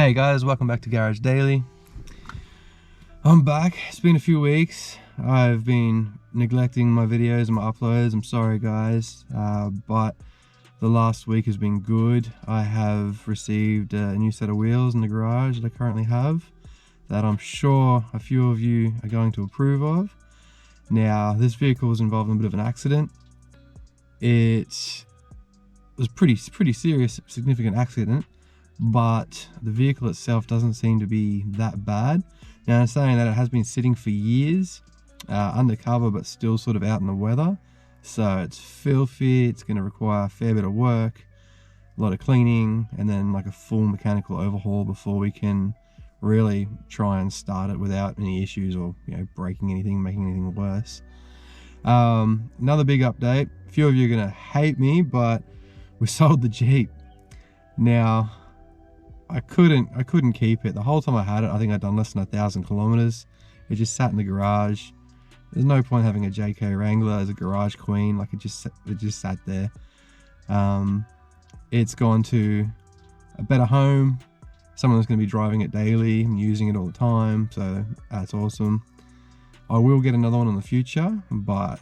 Hey guys, welcome back to Garage Daily. I'm back. It's been a few weeks. I've been neglecting my videos and my uploads. I'm sorry guys, but the last week has been good. I have received a new set of wheels in the garage that I currently have that I'm sure a few of you are going to approve of. Now, this vehicle was involved in a bit of an accident. It was pretty serious, significant accident, but the vehicle itself doesn't seem to be that bad. Now, I'm saying that it has been sitting for years, undercover, but still sort of out in the weather. So it's filthy, it's going to require a fair bit of work, a lot of cleaning, and then like a full mechanical overhaul before we can really try and start it without any issues or, you know, breaking anything, making anything worse. Another big update. A few of you are going to hate me, but we sold the Jeep. Now, I couldn't keep it. The whole time I had it, I think I'd done less than 1,000 kilometers. It just sat in the garage. There's no point having a JK Wrangler as a garage queen. Like, it just sat there. It's gone to a better home. Someone that's going to be driving it daily and using it all the time. So that's awesome. I will get another one in the future, but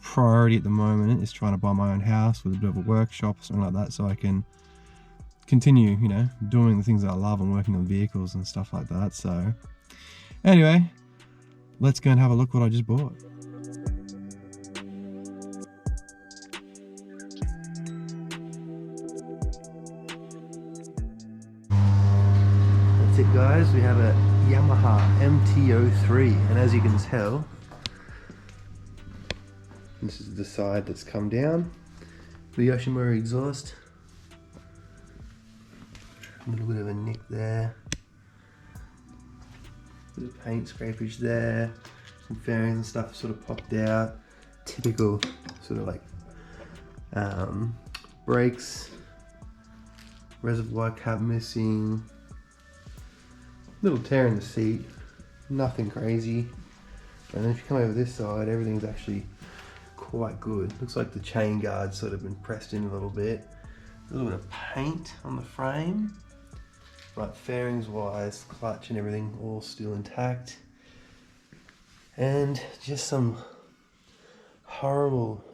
priority at the moment is trying to buy my own house with a bit of a workshop or something like that, so I can continue, you know, doing the things that I love and working on vehicles and stuff like that. So anyway, let's go and have a look what I just bought. That's it guys, we have a Yamaha MT-03, and as you can tell, this is the side that's come down. The Yoshimura exhaust. A little bit of a nick there. Bit of paint scrapage there. Some fairings and stuff sort of popped out. Typical sort of like brakes. Reservoir cap missing. Little tear in the seat. Nothing crazy. And then if you come over this side, everything's actually quite good. Looks like the chain guard's sort of been pressed in a little bit. A little bit of paint on the frame. But fairings wise, clutch and everything all still intact. And just some horrible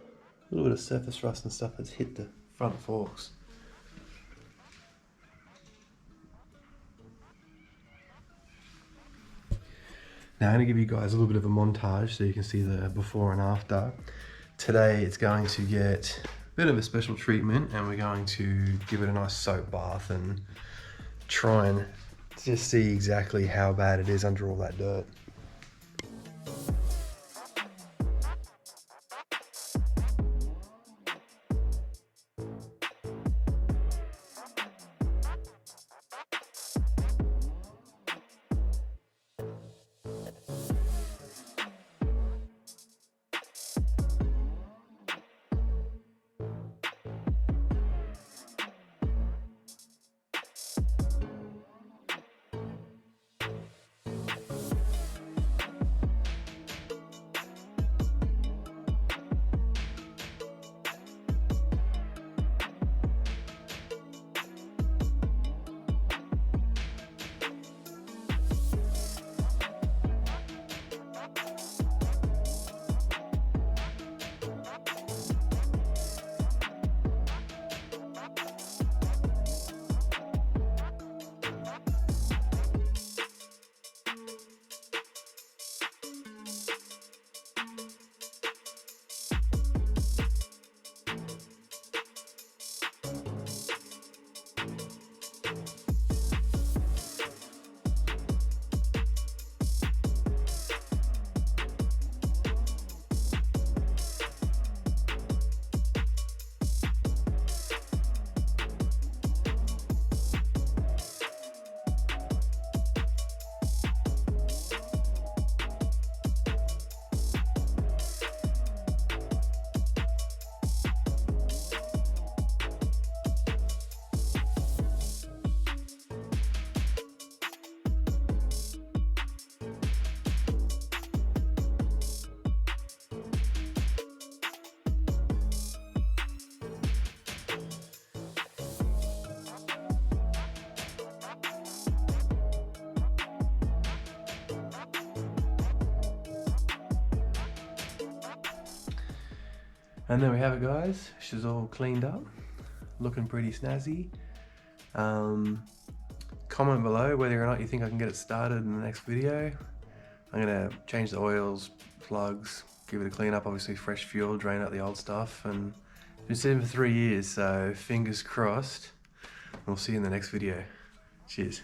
little bit of surface rust and stuff that's hit the front forks. Now I'm going to give you guys a little bit of a montage so you can see the before and after. Today it's going to get a bit of a special treatment, and we're going to give it a nice soap bath and try and just see exactly how bad it is under all that dirt. And there we have it, guys. She's all cleaned up, looking pretty snazzy. Comment below whether or not you think I can get it started in the next video. I'm gonna change the oils, plugs, give it a clean up, obviously fresh fuel, drain out the old stuff, and it's been sitting for 3 years, so fingers crossed. We'll see you in the next video. Cheers.